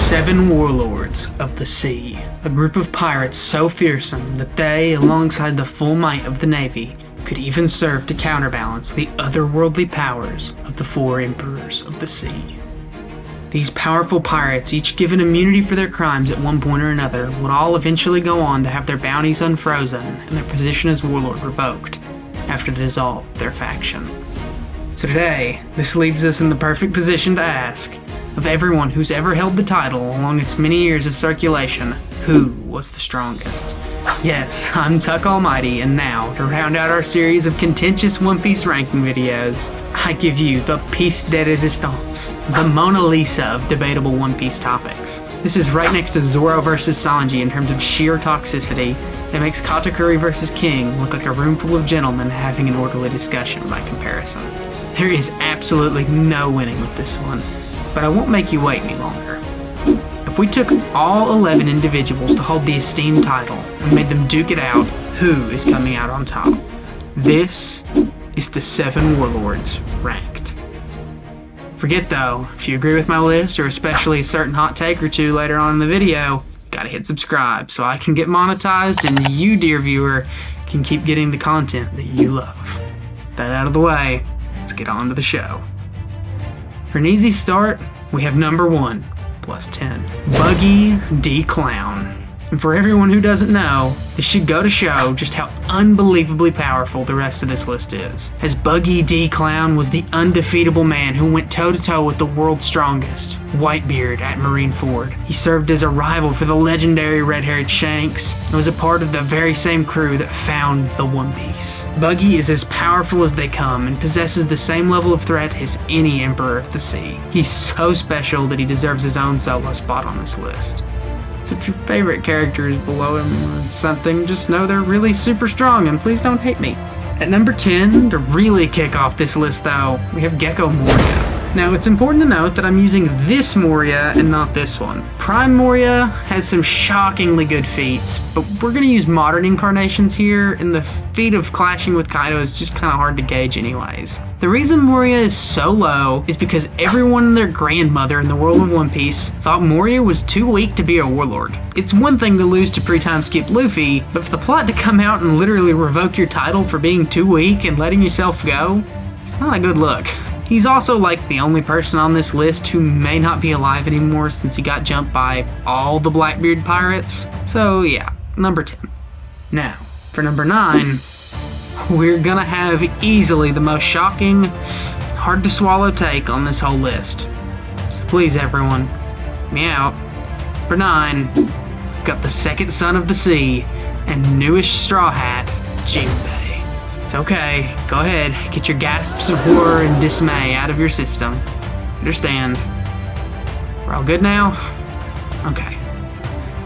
7 Warlords of the Sea, a group of pirates so fearsome that they, alongside the full might of the Navy, could even serve to counterbalance the otherworldly powers of the 4 Emperors of the Sea. These powerful pirates, each given immunity for their crimes at one point or another, would all eventually go on to have their bounties unfrozen and their position as warlord revoked after the dissolve of their faction. So today, this leaves us in the perfect position to ask, of everyone who's ever held the title along its many years of circulation, who was the strongest? Yes, I'm Tuck Almighty, and now, to round out our series of contentious One Piece ranking videos, I give you the piece de resistance, the Mona Lisa of debatable One Piece topics. This is right next to Zoro vs. Sanji in terms of sheer toxicity that makes Katakuri vs. King look like a room full of gentlemen having an orderly discussion by comparison. There is absolutely no winning with this one, but I won't make you wait any longer. If we took all 11 individuals to hold the esteemed title and made them duke it out, who is coming out on top? This is the 7 Warlords ranked. Forget though, if you agree with my list, or especially a certain hot take or two later on in the video, gotta hit subscribe so I can get monetized and you, dear viewer, can keep getting the content that you love. That out of the way, let's get on to the show. For an easy start, we have number 1, plus 10. Buggy D. Clown. And for everyone who doesn't know, this should go to show just how unbelievably powerful the rest of this list is. As Buggy D. Clown was the undefeatable man who went toe-to-toe with the world's strongest, Whitebeard at Marineford. He served as a rival for the legendary red-haired Shanks, and was a part of the very same crew that found the One Piece. Buggy is as powerful as they come, and possesses the same level of threat as any Emperor of the Sea. He's so special that he deserves his own solo spot on this list. So if your favorite character is below him or something, just know they're really super strong, and please don't hate me. At number 10, to really kick off this list though, we have Gecko Moria. Now it's important to note that I'm using this Moria and not this one. Prime Moria has some shockingly good feats, but we're going to use modern incarnations here, and the feat of clashing with Kaido is just kind of hard to gauge anyways. The reason Moria is so low is because everyone and their grandmother in the world of One Piece thought Moria was too weak to be a warlord. It's one thing to lose to pre-time skip Luffy, but for the plot to come out and literally revoke your title for being too weak and letting yourself go, it's not a good look. He's also like the only person on this list who may not be alive anymore since he got jumped by all the Blackbeard pirates. So yeah, number 10. Now, for number 9, we're gonna have easily the most shocking, hard to swallow take on this whole list. So please everyone, hear me out. For 9, we've got the second son of the sea and newish Straw Hat, Jimbe. It's okay, go ahead, get your gasps of horror and dismay out of your system. Understand. We're all good now? Okay.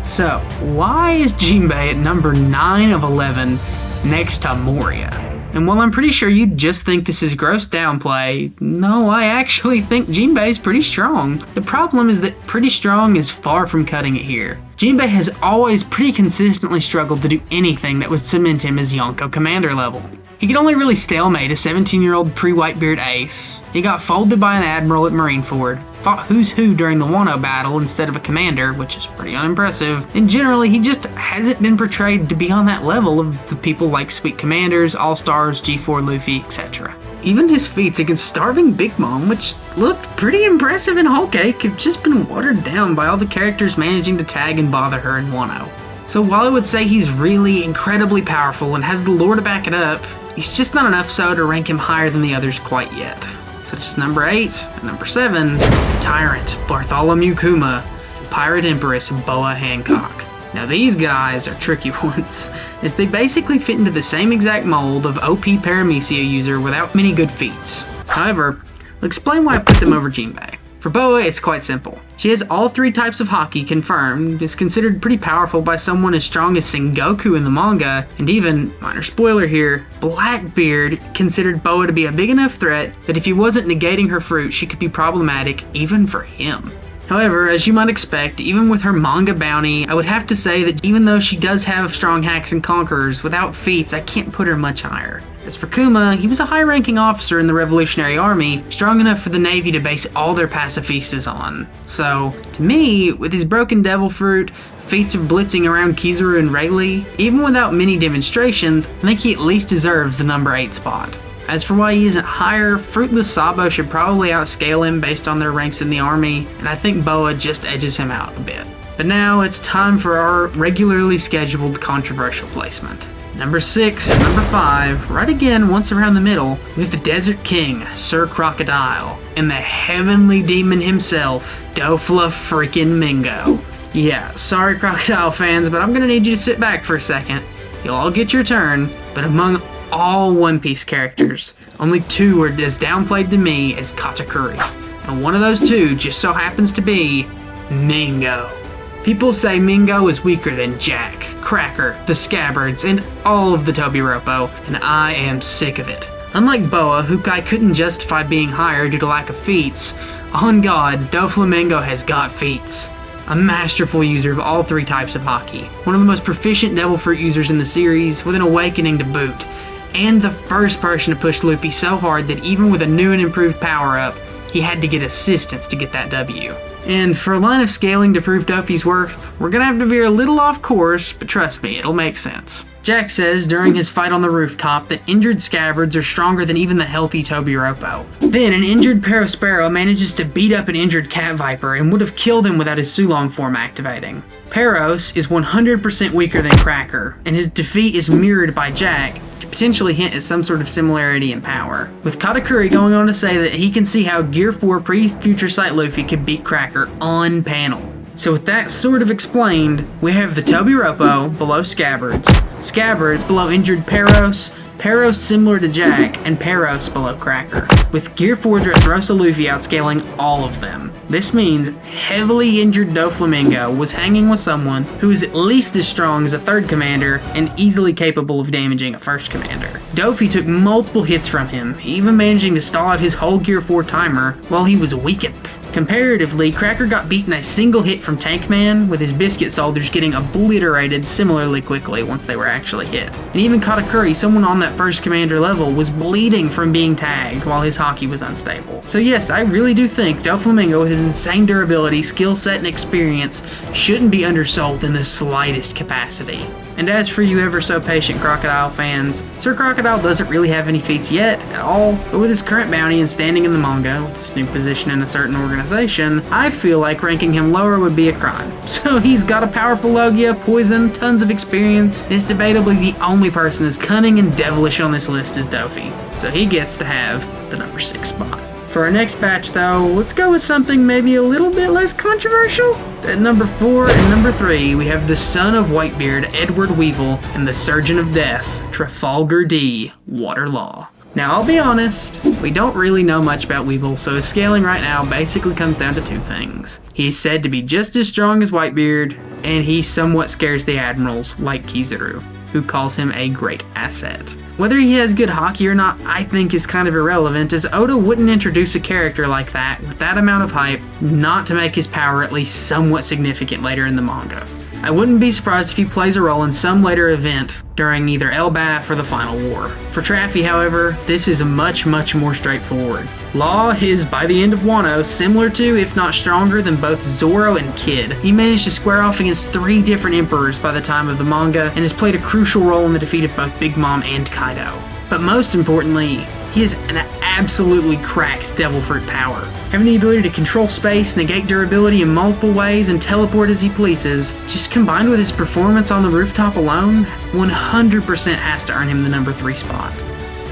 So, why is Jimbe at number 9 of 11 next to Moria? And while I'm pretty sure you'd just think this is gross downplay, no, I actually think Jimbe is pretty strong. The problem is that pretty strong is far from cutting it here. Jimbe has always pretty consistently struggled to do anything that would cement him as Yonko commander level. He could only really stalemate a 17-year-old pre-Whitebeard ace. He got folded by an admiral at Marineford, fought who's who during the Wano battle instead of a commander, which is pretty unimpressive, and generally he just hasn't been portrayed to be on that level of the people like Sweet Commanders, All-Stars, G4 Luffy, etc. Even his feats against Starving Big Mom, which looked pretty impressive in Whole Cake, have just been watered down by all the characters managing to tag and bother her in Wano. So while I would say he's really incredibly powerful and has the lore to back it up, he's just not enough so to rank him higher than the others quite yet. Such as number 8 and number 7, Tyrant Bartholomew Kuma, Pirate Empress Boa Hancock. Now these guys are tricky ones, as they basically fit into the same exact mold of OP Paramecia user without many good feats. However, I'll explain why I put them over Jimbe. For Boa, it's quite simple. She has all 3 types of haki confirmed, is considered pretty powerful by someone as strong as Sengoku in the manga, and even, minor spoiler here, Blackbeard considered Boa to be a big enough threat that if he wasn't negating her fruit, she could be problematic even for him. However, as you might expect, even with her manga bounty, I would have to say that even though she does have strong hacks and conquerors, without feats, I can't put her much higher. As for Kuma, he was a high-ranking officer in the Revolutionary Army, strong enough for the Navy to base all their pacifistas on. So, to me, with his broken devil fruit, feats of blitzing around Kizaru and Rayleigh, even without many demonstrations, I think he at least deserves the number 8 spot. As for why he isn't higher, Fruitless Sabo should probably outscale him based on their ranks in the army, and I think Boa just edges him out a bit. But now it's time for our regularly scheduled controversial placement. Number 6 and number 5, right again once around the middle, we have the Desert King, Sir Crocodile, and the heavenly demon himself, Doflamingo. Yeah, sorry Crocodile fans, but I'm gonna need you to sit back for a second. You'll all get your turn, but among all One Piece characters, only 2 are as downplayed to me as Katakuri. And one of those 2 just so happens to be Mingo. People say Mingo is weaker than Jack, Cracker, the Scabbards, and all of the Tobiropo, and I am sick of it. Unlike Boa, who I couldn't justify being higher due to lack of feats, on God, Doflamingo has got feats. A masterful user of all 3 types of Haki, one of the most proficient Devil Fruit users in the series, with an awakening to boot, and the first person to push Luffy so hard that even with a new and improved power-up, he had to get assistance to get that W. And for a line of scaling to prove Dofi's worth, we're gonna have to veer a little off course, but trust me, it'll make sense. Jack says during his fight on the rooftop that injured Scabbards are stronger than even the healthy Tobiropo. Then an injured Perospero manages to beat up an injured Cat Viper and would have killed him without his Sulong form activating. Peros is 100% weaker than Cracker, and his defeat is mirrored by Jack, to potentially hint at some sort of similarity in power. With Katakuri going on to say that he can see how Gear 4 pre-Future Sight Luffy could beat Cracker on panel. So with that sort of explained, we have the Tobiropo below Scabbards, Scabbards below injured Peros, Peros similar to Jack, and Peros below Cracker, with Gear 4 Dressrosa Luffy outscaling all of them. This means heavily injured Doflamingo was hanging with someone who is at least as strong as a 3rd commander and easily capable of damaging a 1st commander. Dofi took multiple hits from him, even managing to stall out his whole Gear 4 timer while he was weakened. Comparatively, Cracker got beaten a single hit from Tankman, with his Biscuit Soldiers getting obliterated similarly quickly once they were actually hit. And even Katakuri, someone on that 1st commander level, was bleeding from being tagged while his Haki was unstable. So yes, I really do think Doflamingo, with his insane durability, skill set, and experience, shouldn't be undersold in the slightest capacity. And as for you ever so patient Crocodile fans, Sir Crocodile doesn't really have any feats yet at all, but with his current bounty and standing in the manga, with his new position in a certain organization, I feel like ranking him lower would be a crime. So he's got a powerful Logia, poison, tons of experience, and is debatably the only person as cunning and devilish on this list as Dofi. So he gets to have the number 6 spot. For our next batch though, let's go with something maybe a little bit less controversial. At number 4 and number 3, we have the son of Whitebeard, Edward Weevil, and the Surgeon of Death, Trafalgar D. Waterlaw. Now I'll be honest, we don't really know much about Weevil, so his scaling right now basically comes down to 2 things. He is said to be just as strong as Whitebeard, and he somewhat scares the admirals, like Kizaru, who calls him a great asset. Whether he has good Haki or not, I think is kind of irrelevant, as Oda wouldn't introduce a character like that, with that amount of hype, not to make his power at least somewhat significant later in the manga. I wouldn't be surprised if he plays a role in some later event during either Elbaf or the Final War. For Traffy, however, this is much more straightforward. Law is, by the end of Wano, similar to, if not stronger than both Zoro and Kid. He managed to square off against 3 different emperors by the time of the manga, and has played a crucial role in the defeat of both Big Mom and Kaido. But most importantly, he has an absolutely cracked Devil Fruit power. Having the ability to control space, negate durability in multiple ways, and teleport as he pleases, just combined with his performance on the rooftop alone, 100% has to earn him the number 3 spot.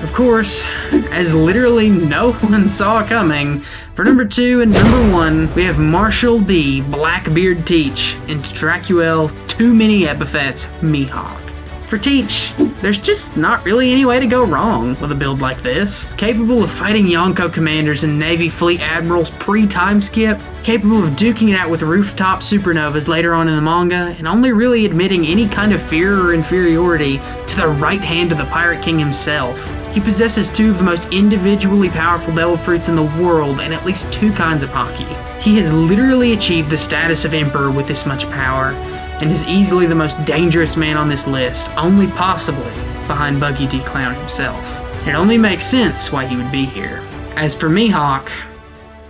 Of course, as literally no one saw coming, for number 2 and number 1, we have Marshall D. Blackbeard Teach, and Dracuel, too many epithets, Mihawk. For Teach, there's just not really any way to go wrong with a build like this. Capable of fighting Yonko commanders and Navy fleet admirals pre-time skip, capable of duking it out with rooftop supernovas later on in the manga, and only really admitting any kind of fear or inferiority to the right hand of the Pirate King himself. He possesses 2 of the most individually powerful Devil Fruits in the world and at least 2 kinds of Haki. He has literally achieved the status of Emperor with this much power, and is easily the most dangerous man on this list, only possibly behind Buggy D. Clown himself. It only makes sense why he would be here. As for Mihawk,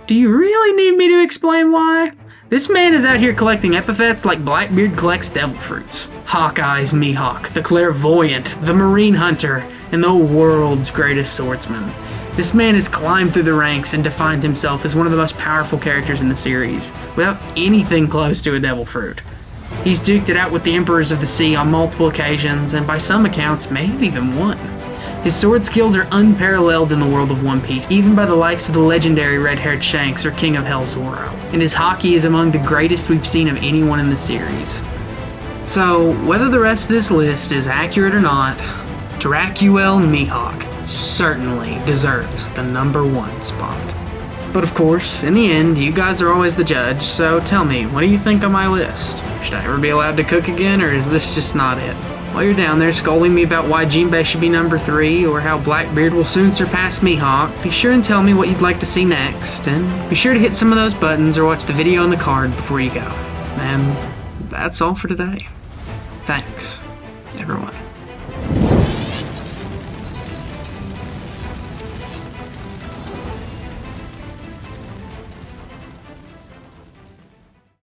do you really need me to explain why? This man is out here collecting epithets like Blackbeard collects devil fruits. Hawkeye's Mihawk, the clairvoyant, the marine hunter, and the world's greatest swordsman. This man has climbed through the ranks and defined himself as one of the most powerful characters in the series, without anything close to a devil fruit. He's duked it out with the Emperors of the Sea on multiple occasions, and by some accounts, may have even won. His sword skills are unparalleled in the world of One Piece, even by the likes of the legendary red-haired Shanks or King of Hell Zoro, and his haki is among the greatest we've seen of anyone in the series. So, whether the rest of this list is accurate or not, Dracuel Mihawk certainly deserves the #1 spot. But of course, in the end, you guys are always the judge, so tell me, what do you think on my list? Should I ever be allowed to cook again, or is this just not it? While you're down there scolding me about why Jimbe should be #3, or how Blackbeard will soon surpass Mihawk, be sure and tell me what you'd like to see next, and be sure to hit some of those buttons or watch the video on the card before you go. And that's all for today. Thanks, everyone.